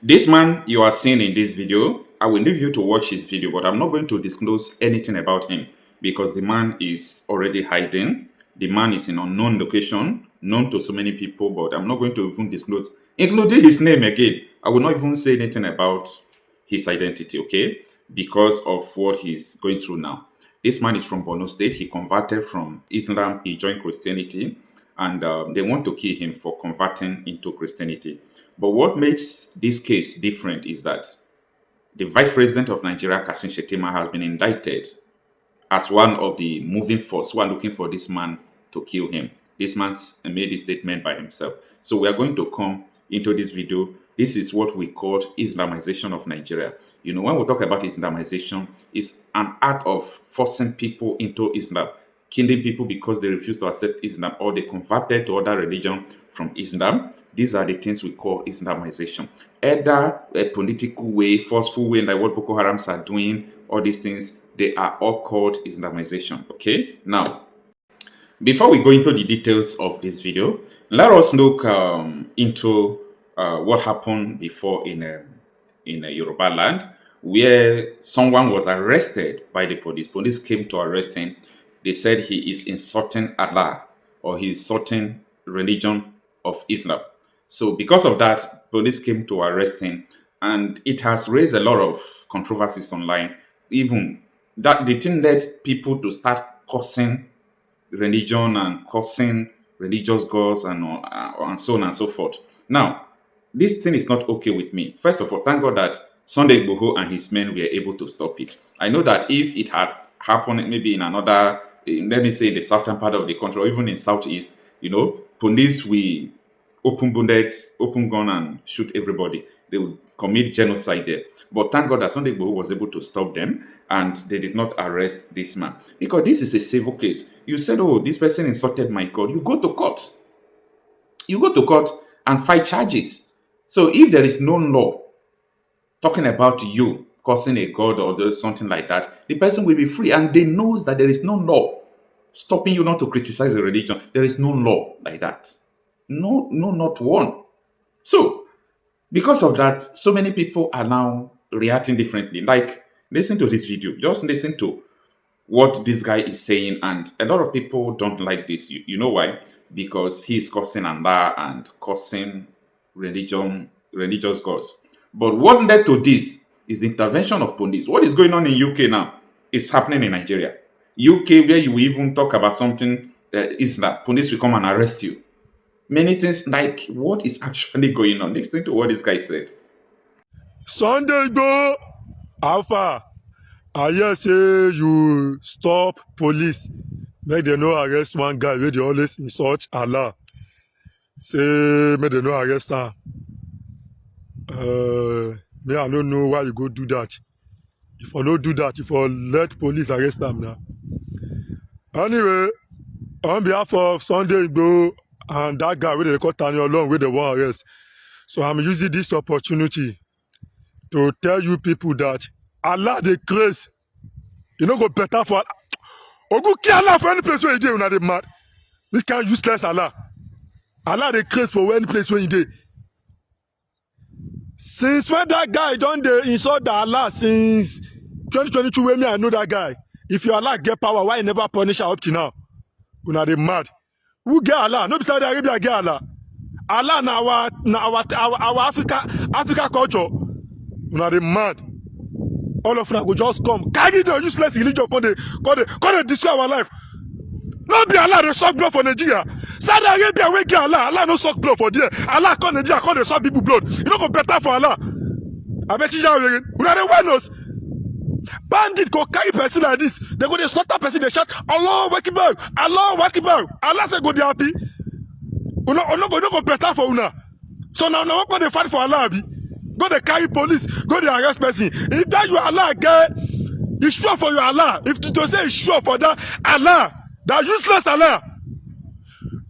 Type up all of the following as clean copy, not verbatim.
This man you are seeing in this video, I will leave you to watch his video, but I'm not going to disclose anything about him because the man is already hiding. The man is in unknown location, known to so many people, but I'm not going to even disclose, including his name again. I will not even say anything about his identity, okay? Because of what he's going through now. This man is from Borno State. He converted from Islam, he joined Christianity, and they want to kill him for converting into Christianity. But what makes this case different is that the Vice President of Nigeria, Kashim Shettima, has been indicted as one of the moving force who are looking for this man to kill him. This man made a statement by himself. So we are going to come into this video. This is what we call Islamization of Nigeria. You know, when we talk about Islamization, it's an act of forcing people into Islam, killing people because they refuse to accept Islam or they converted to other religion from Islam. These are the things we call Islamization. Either a political way, forceful way, like what Boko Harams are doing, all these things, they are all called Islamization. Okay? Now, before we go into the details of this video, let us look into what happened before in a Yoruba land, where someone was arrested by the police. Police came to arrest him. They said he is insulting Allah or he is insulting religion of Islam. So because of that, police came to arrest him, and it has raised a lot of controversies online. Even that the thing led people to start cursing religion and cursing religious gods and so on and so forth. Now, this thing is not okay with me. First of all, thank God that Sunday Igbo and his men were able to stop it. I know that if it had happened maybe in another, let me say, in the southern part of the country or even in southeast, you know, police will open bullets, open gun, and shoot everybody. They would commit genocide there. But thank God that Sunday Igbo was able to stop them and they did not arrest this man. Because this is a civil case. You said, oh, this person insulted my God. You go to court. You go to court and fight charges. So if there is no law talking about you causing a God or something like that, the person will be free. And they knows that there is no law stopping you not to criticize a religion. There is no law like that. No, not one. So, because of that, so many people are now reacting differently. Like, listen to this video. Just listen to what this guy is saying. And a lot of people don't like this. You know why? Because he is cursing Allah and cursing religious gods. But what led to this is the intervention of police. What is going on in UK now is happening in Nigeria. UK, where you even talk about something, Islam, police will come and arrest you. Many things, like what is actually going on. Listen to what this guy said. Sunday go Alpha. I hear say you stop police. Make they no arrest one guy where they always insult Allah. Say make they no arrest her. Me, I don't know why you go do that. If I don't do that, if I let police arrest them now. Anyway, on behalf of Sunday go and that guy where they call Tani along with the war arrest. So I'm using this opportunity to tell you people that Allah the grace, you know, go better for or go kill Allah for any place where you do, you mad. This kind of useless Allah. Allah the grace for any place where you do. Since when that guy done the insult the Allah since 2022, when me I know that guy. If you Allah get power, why you never punish her up to now? Una dey mad. Who get Allah? No be Saudi Arabia get Allah. Allah na our Africa culture. Una dey mad. All of them go just come. Carry the useless religion come dey destroy our life. No be Allah dey suck blood for Nigeria. Saudi Arabia wey get Allah, Allah no suck blood for there. Allah come Nigeria come dey suck people blood. You no go better for Allah. I bet you una dey win us. Bandit go carry person like this. They go dey slaughter person. They shout, Allah Akbar, Allah Akbar. Allah say go dey happy. Una go better for una. So now what go dey fight for Allah? Go dey carry police. Go dey arrest person. If that you Allah get, it's sure for you Allah. If to say it's sure for that Allah, that useless Allah.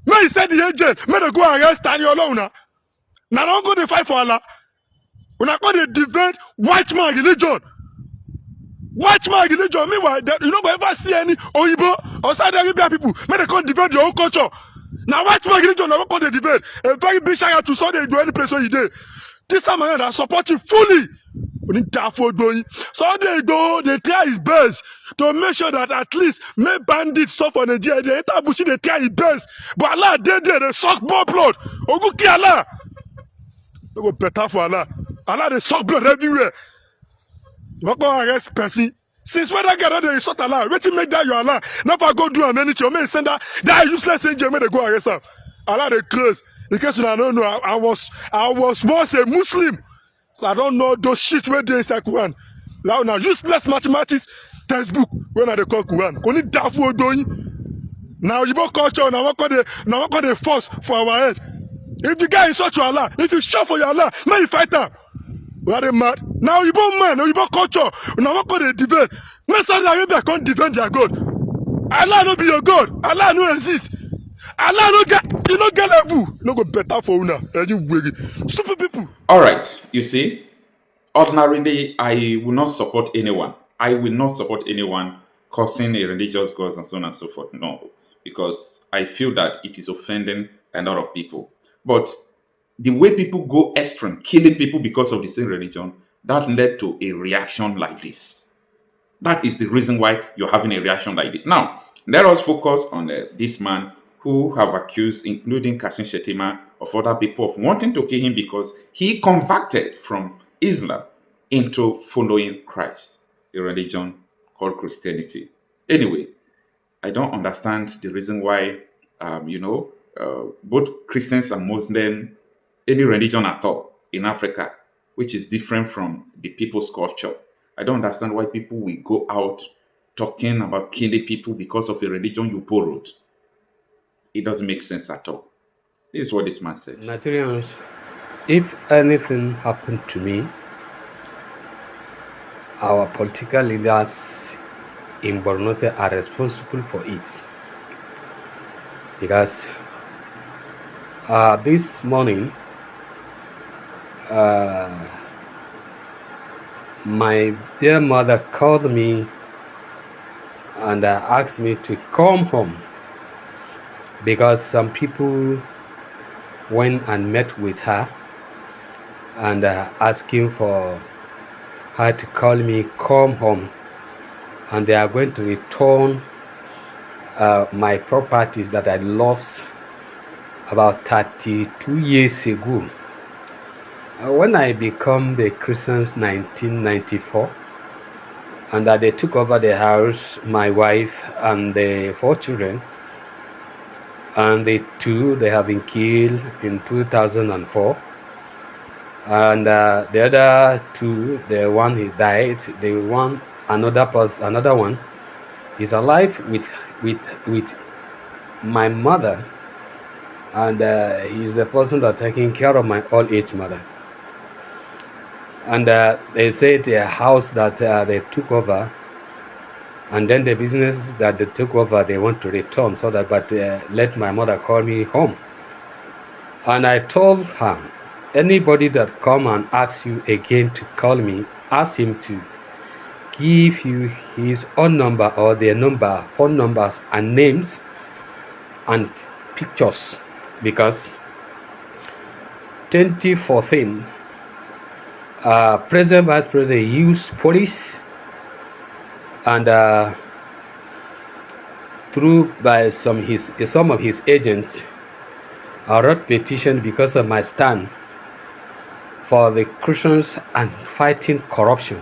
When he said the angel, may they go arrest Tani alone. Now don't go dey fight for Allah. Una go dey defend white man religion. White man religion, meanwhile, you don't ever see any Oyibo or Saudi Arabia people. May they come defend your own culture. Now, white man religion, now what they defend? A very big shout out to Sunday do any place where you did. This time around, I support you fully. So they go, they try his best to make sure that at least make bandits stop for Nigeria. They enter Bushi, they try his best. But Allah, they suck more blood. Oguki Allah. They go better for Allah. Allah, they suck blood everywhere. You want to arrest person. Since when that guy they insult Allah, wait till make that your Allah. Now if I go do an anything, you send that useless angel, they go arrest him. Allah, they close. In case you don't know, I was once a Muslim. So I don't know those shit where they say Quran. Now useless mathematics textbook when I they call Quran. Only that for doing. Now Igbo culture now what they force for our head. If the guy insult your Allah, if you shout for your Allah, now you fight him. We are mad. Now Igbo man, Igbo culture, now what they defend. When Saudi Arabia can't defend their God. Allah no be your God. Allah no exist. Allah no get level. No go better for una. You stupid people. All right, you see, ordinarily, I will not support anyone. I will not support anyone cursing a religious god and so on and so forth. No, because I feel that it is offending a lot of people. But the way people go extreme, killing people because of the same religion, that led to a reaction like this. That is the reason why you're having a reaction like this. Now, let us focus on this man who have accused, including Kashim Shettima, of other people of wanting to kill him because he converted from Islam into following Christ, a religion called Christianity. Anyway, I don't understand the reason why, both Christians and Muslims, any religion at all in Africa, which is different from the people's culture. I don't understand why people will go out talking about killing people because of a religion you borrowed. It doesn't make sense at all. This is what this man said. Nigerians, if anything happened to me, our political leaders in Borno State are responsible for it. Because this morning, my dear mother called me and asked me to come home because some people went and met with her and asking for her to call me come home, and they are going to return my properties that I lost about 32 years ago. When I became the Christians 1994, and they took over the house, my wife and the 4 children, and the 2 they have been killed in 2004, and the other 2, the one he died, the one another one is alive with my mother, and he's the person that's taking care of my old age mother. And they said the house that they took over, and then the business that they took over, they want to return, so that, but let my mother call me home. And I told her, anybody that come and asks you again to call me, ask him to give you his own number or their number, phone numbers and names and pictures, because 2014 President Vice President used police and through by some of his agents, I wrote petition because of my stand for the Christians and fighting corruption.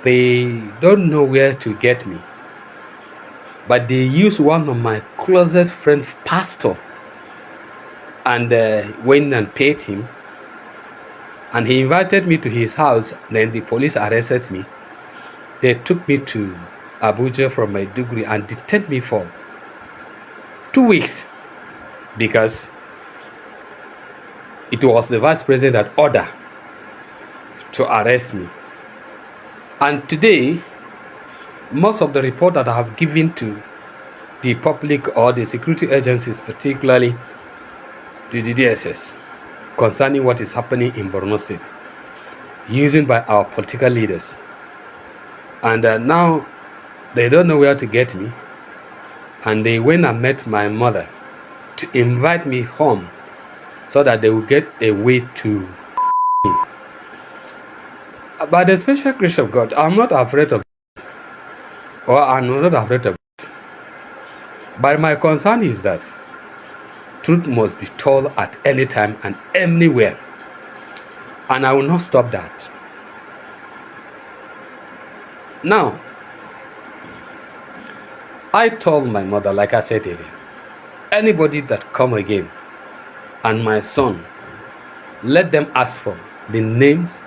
They don't know where to get me, but they use one of my closest friends, pastor, and went and paid him. And he invited me to his house. Then the police arrested me. They took me to Abuja from Maiduguri and detained me for 2 weeks because it was the vice president that ordered to arrest me. And today, most of the report that I have given to the public or the security agencies, particularly the DSS, concerning what is happening in Borno State, used by our political leaders. And now they don't know where to get me. And they went and met my mother to invite me home so that they will get a way to By the special grace of God, I'm not afraid of, or I'm not afraid of. But my concern is that truth must be told at any time and anywhere. And I will not stop that. Now, I told my mother, like I said earlier, anybody that come again and my son, let them ask for the names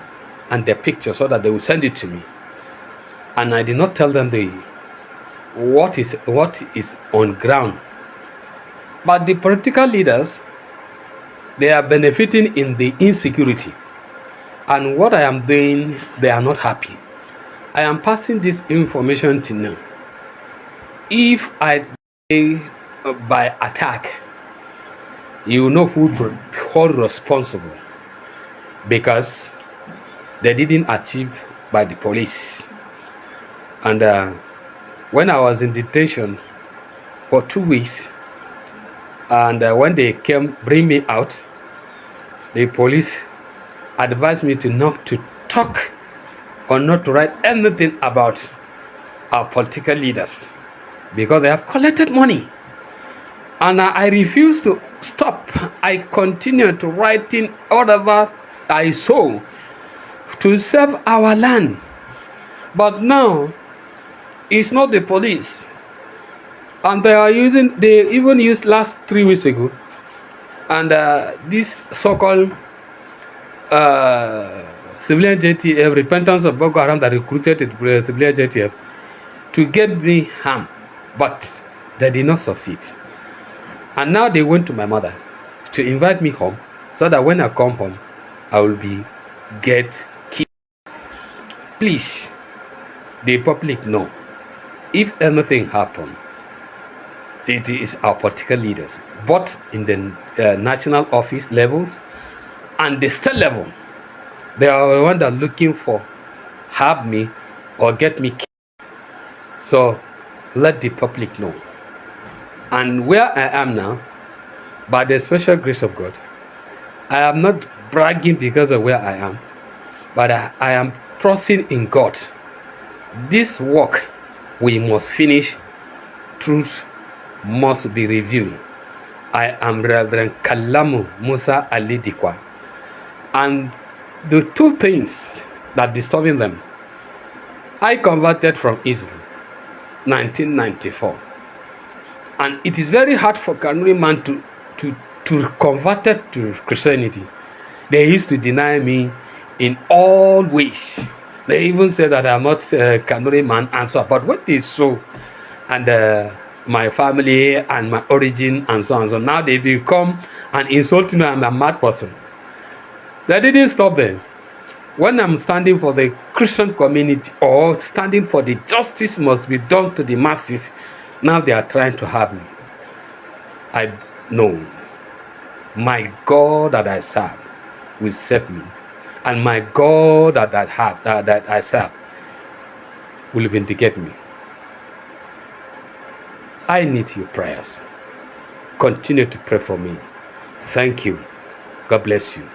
and the picture so that they will send it to me. And I did not tell them what is on ground. But the political leaders, they are benefiting in the insecurity. And what I am doing, they are not happy. I am passing this information to them. If I die by attack, you know who to hold responsible, because they didn't achieve by the police. And when I was in detention for 2 weeks, and when they came bring me out, the police advised me to not to talk or not to write anything about our political leaders, because they have collected money. And I refuse to stop. I continue to writing whatever I saw to save our land. But now, it's not the police. And they even used last 3 weeks ago, and this so-called civilian JTF, repentance of Boko Haram, that recruited the civilian JTF to get me harm, but they did not succeed. And now they went to my mother to invite me home, so that when I come home, I will get killed. Please, the public know, if anything happens, it is our political leaders, both in the national office levels and the state level. They are the ones that are looking for have me or get me killed. So let the public know. And where I am now, by the special grace of God, I am not bragging because of where I am, but I am trusting in God. This work we must finish. Truth must be revealed. I am Reverend Kalamu Musa Ali Dikwa. And the two things that disturbing them, I converted from Islam 1994. And it is very hard for Kanuri man to convert to Christianity. They used to deny me in all ways. They even say that I'm not Kanuri man and so on. But what is so, and my family and my origin and so on. So now they become and insult me. I'm a mad person. They didn't stop there. When I'm standing for the Christian community or standing for the justice must be done to the masses, now they are trying to have me. I know my God that I serve will save me, and my God that I serve will vindicate me. I need your prayers. Continue to pray for me. Thank you. God bless you.